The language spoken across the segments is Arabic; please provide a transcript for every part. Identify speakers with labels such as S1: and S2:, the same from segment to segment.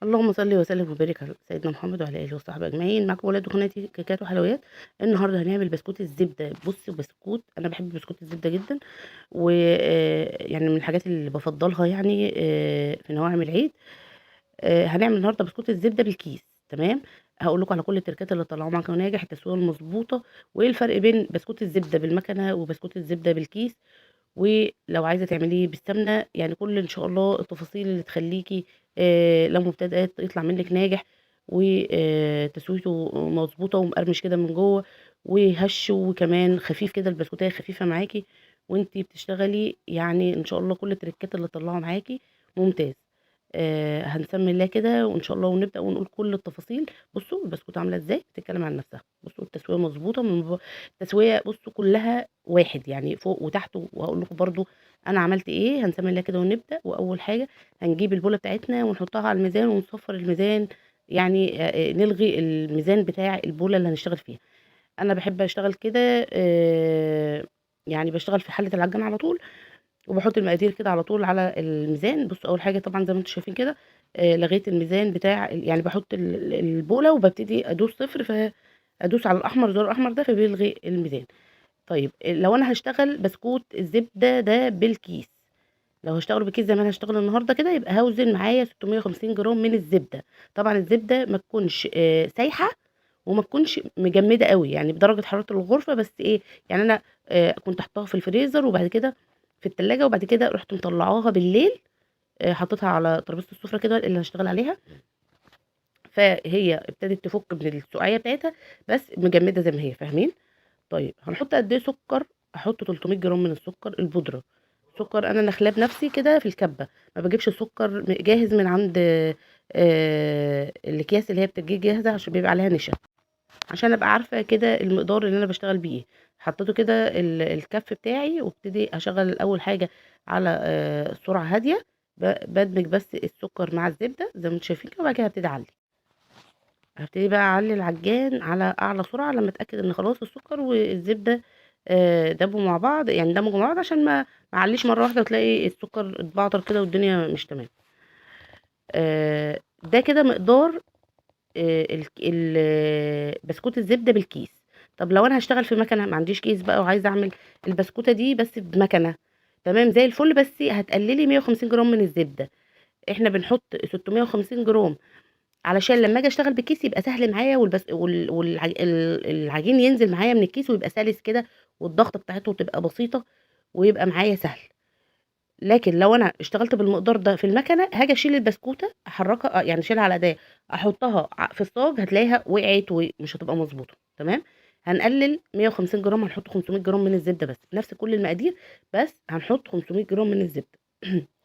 S1: اللهم صل وسلم وبارك على سيدنا محمد وعلى اله وصحبه اجمعين. معاكم ولاد قناتي كيكات وحلويات. النهارده هنعمل بسكوت الزبده. بصي، بسكوت انا بحب بسكوت الزبده جدا، ويعني من الحاجات اللي بفضلها يعني في نواعم العيد. هنعمل النهارده بسكوت الزبده بالكيس. تمام. هقول لكم على كل التركات اللي طلعوا معاك وناجح، التسويه المظبوطه، وايه الفرق بين بسكوت الزبده بالمكنه وبسكوت الزبده بالكيس. ولو عايزه تعمليه بالسمنه، يعني كل ان شاء الله التفاصيل اللي تخليكي لو مبتدئه يطلع منك ناجح، وتسويته مظبوطه ومقرمش كده من جوه وهش، وكمان خفيف كده، البسكوتيه خفيفه معاكي وانتي بتشتغلي. يعني ان شاء الله كل التركات اللي طلعوا معاكي ممتاز. هنسمي الله كده وان شاء الله ونبدا ونقول كل التفاصيل. بصوا البسكوت عامله ازاي، بتتكلم عن نفسها. بصوا التسويه مظبوطه التسويه بصوا كلها واحد، يعني فوق وتحت. وهقول لكم برضو انا عملت ايه. هنسمي الله كده ونبدا. واول حاجه هنجيب البوله بتاعتنا ونحطها على الميزان ونصفر الميزان، يعني نلغي الميزان بتاع البوله اللي هنشتغل فيها. انا بحب اشتغل كده، يعني بشتغل في حله العجان على طول، وبحط المقادير كده على طول على الميزان. بصوا اول حاجه طبعا زي ما انتم شايفين كده، لغيت الميزان بتاع يعني بحط البوله وببتدي ادوس صفر، فادوس على الاحمر، زر الاحمر ده فبيلغي الميزان. طيب لو انا هشتغل بسكوت الزبده ده بالكيس، لو هشتغل بكيس زي ما انا هشتغل النهارده كده، يبقى هوزن معايا 650 جرام من الزبده. طبعا الزبده ما تكونش سايحه وما تكونش مجمده قوي، يعني بدرجه حراره الغرفه بس ايه. يعني انا كنت حطاها في الفريزر وبعد كده في التلاجة، وبعد كده رحت مطلعاها بالليل، حطيتها على ترابيزه السفره كده اللي هشتغل عليها، فهي ابتدت تفك من السقعيه بتاعتها، بس مجمده زي ما هي، فاهمين؟ طيب هنحط قد ايه سكر؟ احط 300 جرام من السكر البودره. سكر انا نخلاه بنفسي كده في الكبه، ما بجيبش سكر جاهز من عند الاكياس اللي هي بتجي جاهزه، عشان بيبقى عليها نشا، عشان ابقى عارفه كده المقدار اللي انا بشتغل بيه. حطيته كده الكف بتاعي، وابتدي اشغل اول حاجه على سرعه هاديه، بدمج بس السكر مع الزبده زي ما انتم شايفين كده، وبعد كده هبتدي بقى اعلي العجان على اعلى سرعه لما اتاكد ان خلاص السكر والزبده دبوا مع بعض، يعني دمجوا مع بعض، عشان ما اعليش مره واحده وتلاقي السكر اتبعتر كده والدنيا مش تمام. ده كده مقدار بسكوت الزبده بالكيس. طب لو انا هشتغل في مكنه، ما عنديش كيس بقى وعايزه اعمل البسكوته دي بس بمكنه، تمام زي الفل، بس هتقللي 150 جرام من الزبده. احنا بنحط 650 جرام علشان لما اجي اشتغل بكيس يبقى سهل معايا، والعجين ينزل معايا من الكيس ويبقى سلس كده، والضغطه بتاعته تبقى بسيطه ويبقى معايا سهل. لكن لو انا اشتغلت بالمقدار ده في المكنه، هاجي اشيل البسكوته احركها، يعني اشيلها على ايديا، احطها في الصاج، هتلاقيها وقعت ومش هتبقى مظبوطه. تمام. هنقلل 150 جرام، هنحط 500 جرام من الزبده بس، نفس كل المقادير، بس هنحط 500 جرام من الزبده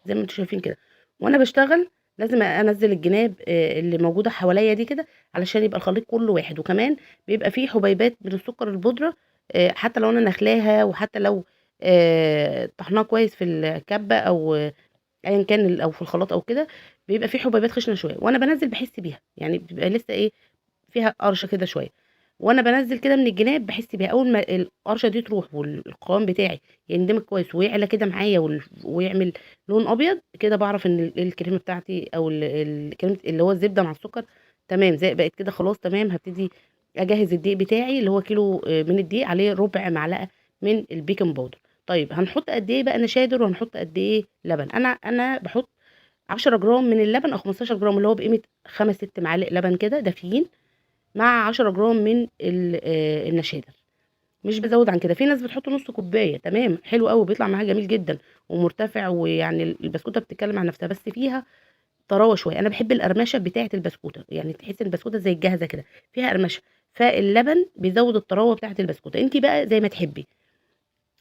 S1: زي ما انتم شايفين كده. وانا بشتغل لازم انزل الجناب اللي موجوده حواليا دي كده، علشان يبقى الخليط كله واحد. وكمان بيبقى فيه حبيبات من السكر البودره، حتى لو انا نخلاها، وحتى لو طحناها كويس في الكبه، او ايا كان او في الخلاط او كده، بيبقى فيه حبيبات خشنه شويه، وانا بنزل بحس بيها، يعني بيبقى لسه ايه، فيها قرشه كده شويه. وانا بنزل كده من الجناب بحس بيها. اول ما القرشه دي تروح والقوام بتاعي يندمج كويس ويعلى كده معايا ويعمل لون ابيض كده، بعرف ان الكريمه بتاعتي او الكريمه اللي هو الزبده مع السكر تمام، زي بقت كده خلاص تمام. هبتدي اجهز الدقيق بتاعي اللي هو كيلو من الدقيق، عليه ربع معلقه من البيكنج باودر. طيب هنحط قد ايه بقى نشادر، وهنحط قد ايه لبن؟ انا بحط 10 جرام من اللبن او 15 جرام، اللي هو بقيمه 5 6 معالق لبن كده دافيين، مع 10 جرام من النشادر. مش بزود عن كده. في ناس بتحط نص كوبايه، تمام حلو قوي، بيطلع معاها جميل جدا ومرتفع، ويعني البسكوته بتتكلم عن نفسها، بس فيها طراوه شويه. انا بحب القرمشه بتاعه البسكوته، يعني تحس ان البسكوته زي الجاهزه كده فيها قرمشه، فاللبن بيزود الطراوه بتاعه البسكوته. انت بقى زي ما تحبي،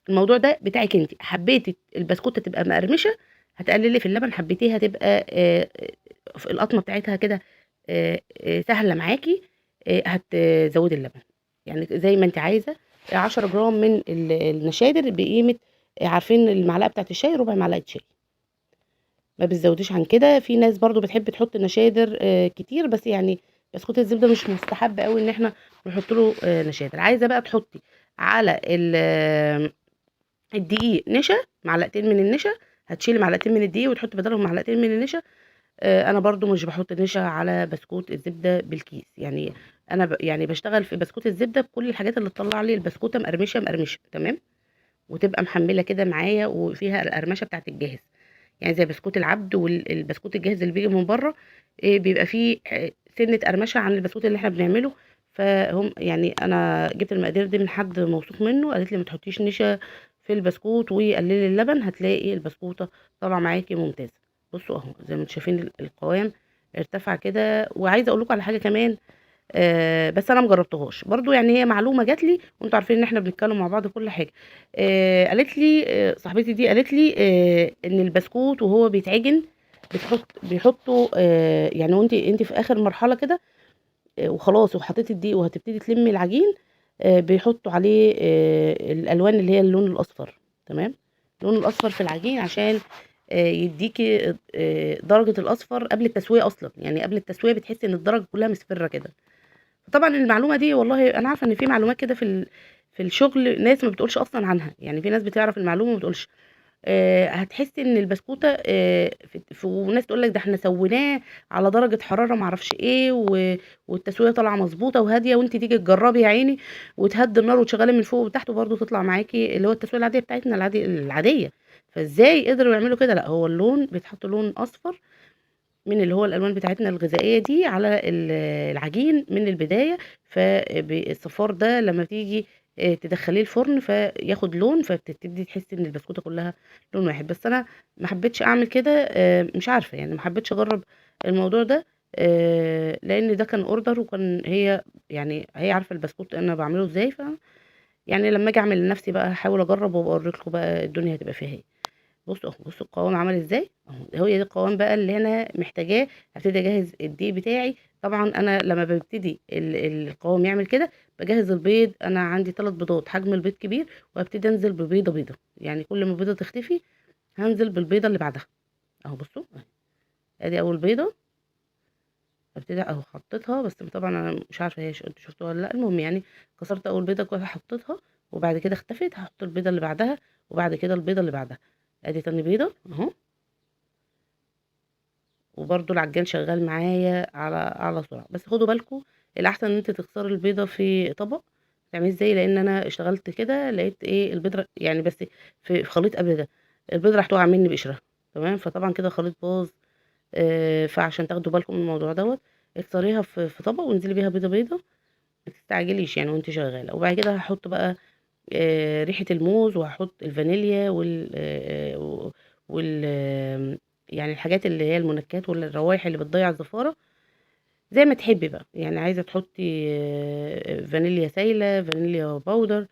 S1: الموضوع ده بتاعك انت. حبيتي البسكوته تبقى مقرمشه، هتقللي في اللبن. حبيتيها تبقى في القطمه بتاعتها كده سهله معاكي، هتزودي اللبن، يعني زي ما انت عايزه. 10 جرام من النشادر بقيمه، عارفين المعلقه بتاعت الشاي، ربع معلقه شاي، ما بتزوديش عن كده. في ناس برضو بتحب تحط نشادر كتير، بس يعني بسكوت الزبده مش مستحب قوي ان احنا نحط له نشادر. عايزه بقى تحطي على الدقيق نشا، معلقتين من النشا، هتشيلي معلقتين من الدقيق وتحطي بدلهم معلقتين من النشا. انا برضو مش بحط نشا على بسكوت الزبده بالكيس، يعني انا يعني بشتغل في بسكوت الزبده بكل الحاجات اللي تطلع لي البسكوته مقرمشه مقرمشه تمام، وتبقى محمله كده معايا وفيها القرمشه بتاعه الجاهز، يعني زي بسكوت العبد والبسكوت الجاهز اللي بيجي من بره. بيبقى فيه سنه قرمشه عن البسكوت اللي احنا بنعمله. فهم يعني انا جبت المقادير دي من حد موثوق منه، قالت لي ما تحطيش نشا في البسكوت وقللي اللبن، هتلاقي البسكوته طالعه معاكي ممتازه. بصوا اهو زي ما انتم شايفين القوام ارتفع كده. وعايزه اقول لكم على حاجه كمان، بس انا مجربتهاش برضو، يعني هي معلومه جات لي وانتوا عارفين ان احنا بنتكلم مع بعض كل حاجه. قالت لي صاحبتي دي قالت لي ان البسكوت وهو بيتعجن بيحطوا يعني وانت في اخر مرحله كده وخلاص وحطيتي الدقيق وهتبتدي تلمي العجين، بيحطوا عليه الالوان اللي هي اللون الاصفر. تمام، اللون الاصفر في العجين عشان يديكي درجه الاصفر قبل التسويه اصلا، يعني قبل التسويه بتحسي ان الدرجه كلها مصفره كده. طبعا المعلومه دي والله انا عارفه ان في معلومات كده في الشغل ناس ما بتقولش اصلا عنها، يعني في ناس بتعرف المعلومه وما بتقولش. هتحسي ان البسكوته وناس تقول لك ده احنا سويناه على درجه حراره ما اعرفش ايه والتسويه طالعه مظبوطه وهاديه، وانت تيجي تجربي يا عيني وتهدي النار وتشغلي من فوق وتحت وبرده تطلع معاكي اللي هو التسويه العاديه بتاعتنا العاديه. فازاي قدروا يعملوا كده؟ لا، هو اللون بيتحط لون اصفر من اللي هو الالوان بتاعتنا الغذائيه دي على العجين من البدايه. فالصفار ده لما تيجي تدخليه الفرن فياخد لون، فبتبتدي تحسي ان البسكوته كلها لون واحد. بس انا ما حبيتش اعمل كده، مش عارفه يعني ما حبيتش اجرب الموضوع ده، لان ده كان اوردر وكان هي يعني هي عارفه البسكوت انا بعمله ازاي. يعني لما اجي اعمل لنفسي بقى هحاول اجرب وابقى لكم بقى الدنيا هتبقى فيها ايه. بصوا اهو، بصوا القوام عمل ازاي اهو، هو ده القوام بقى اللي انا محتاجاه. هبتدي اجهز الدقيق بتاعي. طبعا انا لما ببتدي القوام يعمل كده بجهز البيض. انا عندي 3 بيضات حجم البيض كبير، وهبتدي انزل ببيضه بيضه، يعني كل ما البيضه تختفي هنزل بالبيضه اللي بعدها. اهو بصوا أهي. ادي اول بيضه، هبتدي اهو حطيتها، بس طبعا انا مش عارفه هي انتوا شفتوها ولا لا. المهم يعني كسرت اول بيضه كده حطيتها، وبعد كده اختفت هحط البيضه اللي بعدها، وبعد كده البيضه اللي بعدها. ادي تاني بيضه اهو. وبرده العجان شغال معايا على سرعه. بس خدوا بالكم الاحسن ان انت تكسري البيضه في طبق. تعملي ازاي؟ لان انا اشتغلت كده لقيت ايه البيضه يعني بس في خليط قبل ده البيضه راح تقع مني بقشرها. تمام، فطبعا كده خليط باظ. فعشان تاخدوا بالكم من الموضوع دوت اكسريها في طبق وانزلي بيها بيضه بيضه، ما تستعجليش يعني وانت شغاله. وبعد كده هحط بقى ريحة الموز، وهحط الفانيليا وال يعني الحاجات اللي هي المنكهات والروائح اللي بتضيع الزفارة زي ما تحبي بقى. يعني عايزة تحطي فانيليا سايلة، فانيليا باودر،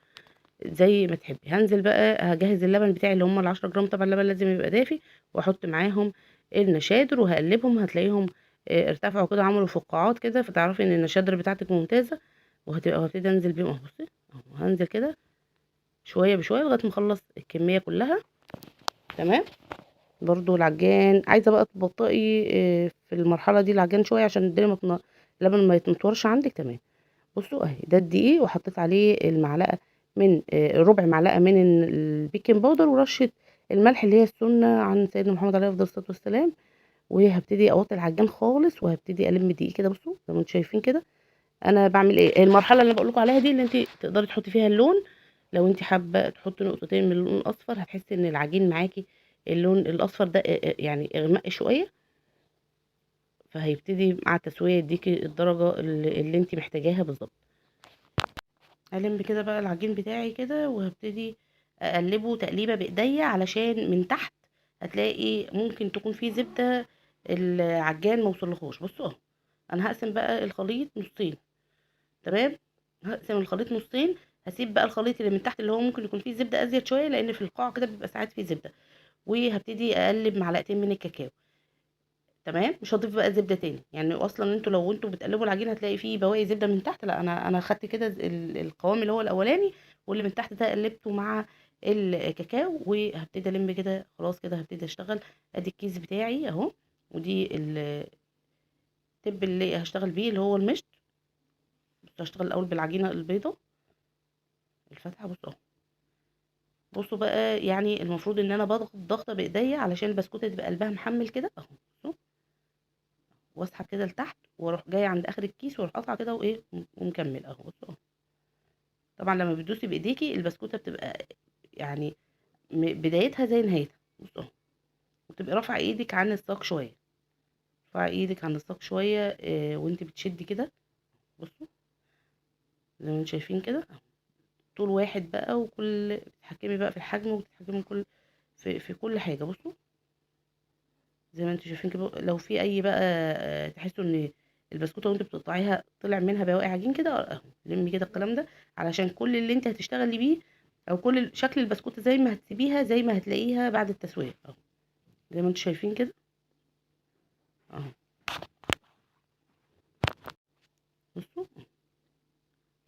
S1: زي ما تحبي. هنزل بقى هجهز اللبن بتاعي اللي هم ال10 جرام. طبعا اللبن لازم يبقى دافي، واحط معاهم النشادر وهقلبهم. هتلاقيهم ارتفعوا كده عملوا فقاعات كده، فتعرفي ان النشادر بتاعتك ممتازة. وهبتدي انزل بيهم اهو. بصي اهو هنزل كده شويه بشويه لغايه ما اخلص الكميه كلها. تمام، برضو العجان عايزه بقى تبطئي في المرحله دي العجان شويه عشان الدنيا اللبن ما يتمطورش عندك. تمام، بصوا اهي ده الدقيق، وحطيت عليه المعلقه من ربع معلقه من البيكنج باودر، ورشه الملح اللي هي السنه عن سيدنا محمد عليه افضل الصلاه والسلام. وهبتدي اوطي العجان خالص وهبتدي الم الدقيق كده. بصوا زي ما انتم شايفين كده انا بعمل ايه. المرحله اللي بقول لكم عليها دي اللي انت تقدري تحطي فيها اللون. لو انت حابه تحطي نقطتين من اللون الاصفر هتحسي ان العجين معاكي اللون الاصفر ده يعني اغمق شويه، فهيبتدي مع التسويه يديكي الدرجه اللي انت محتاجاها بالظبط. هلم كده بقى العجين بتاعي كده وهبتدي اقلبه تقليبه بايديا علشان من تحت هتلاقي ممكن تكون فيه زبده العجان موصلهوش. بصوا اهو انا هقسم بقى الخليط نصين. تمام، هقسم الخليط نصين. هسيب بقى الخليط اللي من تحت اللي هو ممكن يكون فيه زبده ازيد شويه، لان في القاع كده بيبقى ساعات فيه زبده. وهبتدي اقلب معلقتين من الكاكاو. تمام، مش هضيف بقى زبده تاني، يعني اصلا انتوا لو انتوا بتقلبوا العجين هتلاقي فيه بواقي زبده من تحت. لا، انا خدت كده القوام اللي هو الاولاني، واللي من تحت ده قلبته مع الكاكاو. وهبتدي الم كده خلاص كده هبتدي اشتغل. ادي الكيس بتاعي اهو، ودي التب اللي هشتغل بيه اللي هو المشط. بس هشتغل الاول بالعجينه البيضه الفاتحه. بصوا اهو، بصوا بقى يعني المفروض ان انا بضغط ضغطه بايديا علشان البسكوته تبقى قلبها محمل كده اهو. بصوا واسحب كده لتحت واروح جايه عند اخر الكيس واروح قاطعه كده وايه ومكمل اهو. بصوا اهو. طبعا لما بتدوسي بايديكي البسكوته بتبقى يعني بدايتها زي نهايتها. بصوا اهو. وتبقي رافعه ايدك عن الساق شويه، رافعه ايدك عن الساق شويه وانت بتشدي كده. بصوا زي ما انتم شايفين كده، طول واحد بقى، وكل بتتحكمي بقى في الحجم وبتتحكمي في كل حاجه. بصوا زي ما انتم شايفين كده. لو في اي بقى تحسوا ان البسكوته وانت بتقطعيها طلع منها بواقي عجين كده اهو، لمي كده الكلام ده علشان كل اللي انت هتشتغلي بيه او كل شكل البسكوته زي ما هتسيبيها زي ما هتلاقيها بعد التسويه اهو. زي ما انتم شايفين كده اهو. بصوا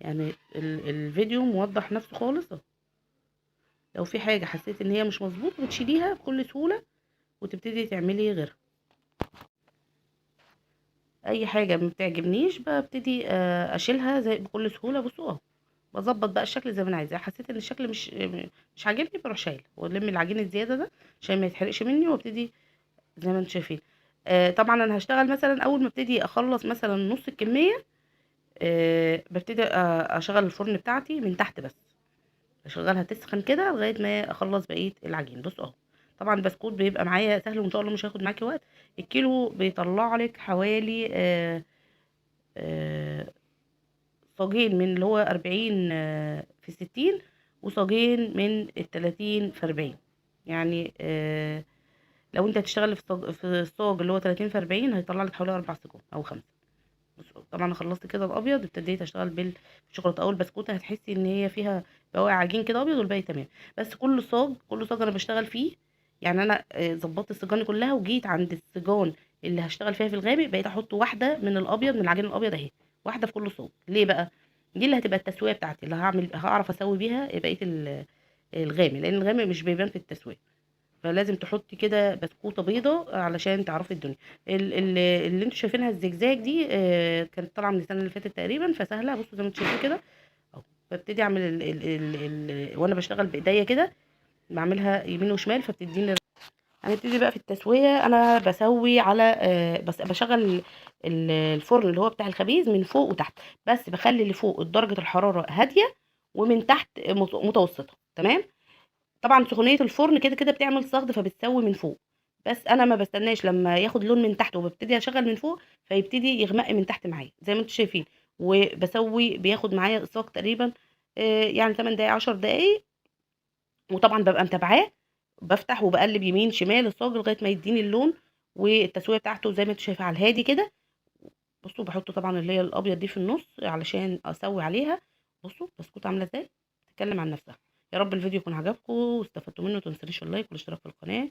S1: يعني الفيديو موضح نفسه خالص اهو. لو في حاجه حسيت ان هي مش مظبوطه بتشيليها بكل سهوله وتبتدي تعملي غيرها. اي حاجه ما بتعجبنيش ببتدي اشيلها زي بكل سهوله. بصوا اهو. باظبط بقى الشكل زي ما انا عايزاه. حسيت ان الشكل مش عاجبني بروح شايله والم العجين الزياده ده عشان ما يتحرقش مني، وابتدي زي ما انتم شايفين. طبعا انا هشتغل مثلا اول ما ابتدي اخلص مثلا نص الكميه ببتدي اشغل الفرن بتاعتي من تحت بس، اشغلها تسخن كده لغايه ما اخلص بقيه العجين. بصوا اهو. طبعا البسكوت بيبقى معايا سهل وان شاء الله مش هياخد معاكي وقت. الكيلو بيطلع لك حوالي آه، صاجين من اللي هو 40 في 60، وصاجين من ال30 في 40. يعني لو انت هتشتغل في الصاج اللي هو 30 في 40 هيطلع لك حوالي 4 سجون او 5. طبعا انا خلصت كده الابيض، ابتديت اشتغل بالشوكولاته. اول بسكوته هتحسي ان هي فيها بواقي عجين كده ابيض والباقي تمام. بس كل صاج انا بشتغل فيه. يعني انا ظبطت السجان كلها وجيت عند السجان اللي هشتغل فيها في الغامق بقيت احط واحده من الابيض من العجين الابيض اهي، واحده في كل صاج. ليه بقى؟ دي اللي هتبقى التسويه بتاعتي اللي هعرف اسوي بيها بقيه الغامق، لان الغامق مش بيبان في التسويه. فلازم تحطي كده بسكوته بيضه علشان تعرفي الدنيا. اللي انتوا شايفينها الزجزاج دي كانت طالعه من السنه اللي فاتت تقريبا، فسهله. بصوا زي ما انتوا شايفين كده اهو. ببتدي اعمل وانا بشتغل بايديا كده بعملها يمين وشمال فبتديني. هنبتدي بقى في التسويه. انا بسوي على بس بشغل الفرن اللي هو بتاع الخبيز من فوق وتحت. بس بخلي اللي فوق درجه الحراره هاديه ومن تحت متوسطه. تمام. طبعا سخونيه الفرن كده كده بتعمل صهد فبتسوي من فوق. بس انا ما بستناش لما ياخد لون من تحت وببتدي اشغل من فوق فيبتدي يغمق من تحت معايا زي ما انتم شايفين. وبسوي بياخد معايا الصاج تقريبا يعني 8 دقايق 10 دقايق. وطبعا ببقى متابعاه، بفتح وبقلب يمين شمال الصاج لغايه ما يديني اللون والتسويه بتاعته زي ما انتم شايفين على الهادي كده. بصوا بحط طبعا اللي هي الابيض دي في النص علشان اسوي عليها. بصوا بسكوت عامله ازاي، تتكلم عن نفسها. يا رب الفيديو يكون عجبكم واستفدتوا منه. متنسونيش اللايك والاشتراك في القناه.